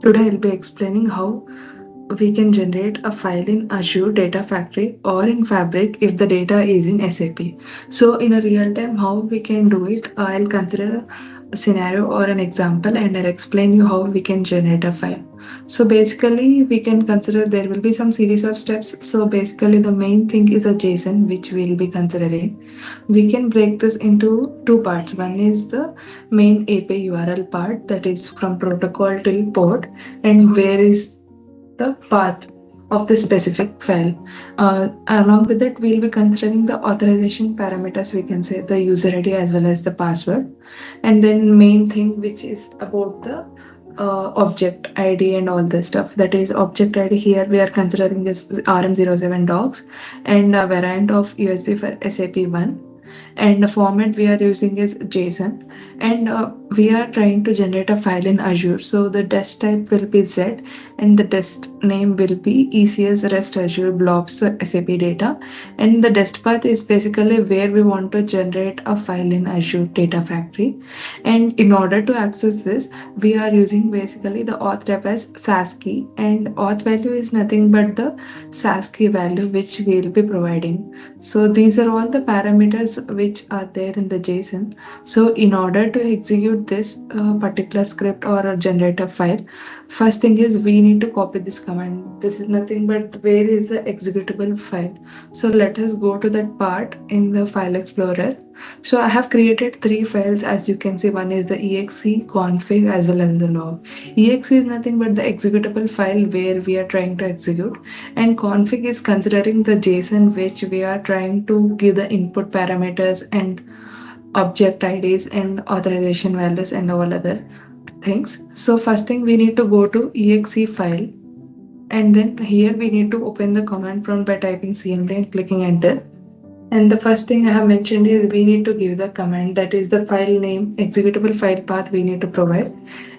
Today I'll be explaining how we can generate a file in Azure Data Factory or in Fabric if the data is in SAP. So in a real time, how we can do it, I'll consider a scenario or an example and I'll explain you how we can generate a file. So basically we can consider there will be some series of steps. So basically the main thing is a JSON which we'll be considering. We can break this into two parts. One is the main API URL part, that is from protocol till port, and where is the path of the specific file. Along with that, we'll be considering the authorization parameters, we can say the user ID as well as the password. And then main thing which is about the object ID and all this stuff. That is object ID, here we are considering this RM07 docs and a variant of USB for SAP1, and the format we are using is JSON, and we are trying to generate a file in Azure. So the desk type will be Z and the desk name will be ECS REST Azure Blobs SAP data, and the desk path is basically where we want to generate a file in Azure Data Factory. And in order to access this, we are using basically the auth type as SAS key, and auth value is nothing but the SAS key value which we will be providing. So these are all the parameters which are there in the JSON. So in order to execute this particular script or a generator file, first thing is we need to copy this command. This is nothing but where is the executable file. So let us go to that part in the file explorer. So I have created three files, as you can see. One is the exe, config as well as the log. Exe is nothing but the executable file where we are trying to execute, and config is considering the JSON which we are trying to give the input parameters and object IDs and authorization values and all other things. So first thing we need to go to exe file, and then here we need to open the command prompt by typing cmd and clicking enter. And the first thing I have mentioned is we need to give the command, that is the file name, executable file path we need to provide.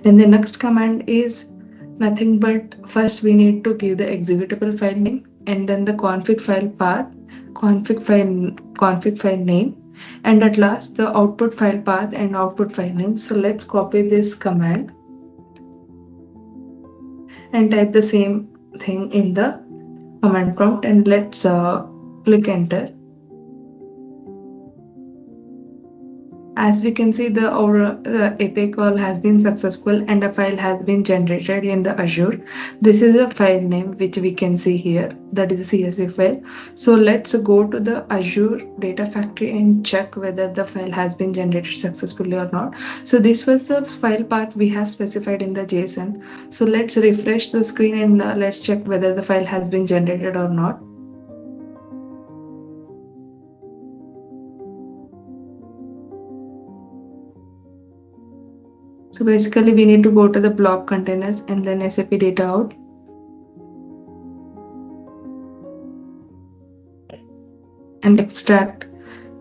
And the next command is nothing but first we need to give the executable file name and then the config file path, config file name, and at last the output file path and output file name. So let's copy this command and type the same thing in the command prompt, and let's click enter. As we can see, the API call has been successful and a file has been generated in the Azure. This is a file name which we can see here, that is a CSV file. So let's go to the Azure Data Factory and check whether the file has been generated successfully or not. So this was the file path we have specified in the JSON. So let's refresh the screen and let's check whether the file has been generated or not. So basically we need to go to the blob containers and then SAP data out. And extract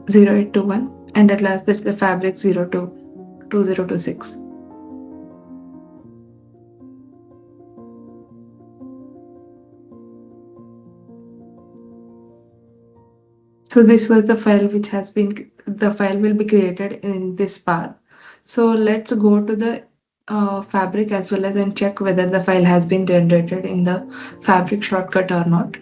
0821, and at last that's the fabric 022026. So this was the file which has been, the file will be created in this path. So let's go to the fabric as well as and check whether the file has been generated in the fabric shortcut or not.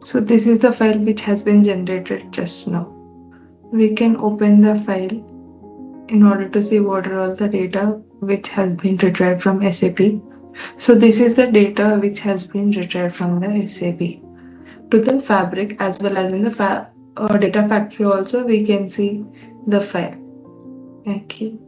So this is the file which has been generated just now. We can open the file in order to see what are all the data which has been retrieved from SAP. So this is the data which has been retrieved from the SAP to the fabric, as well as in the data factory also we can see the file. Thank you.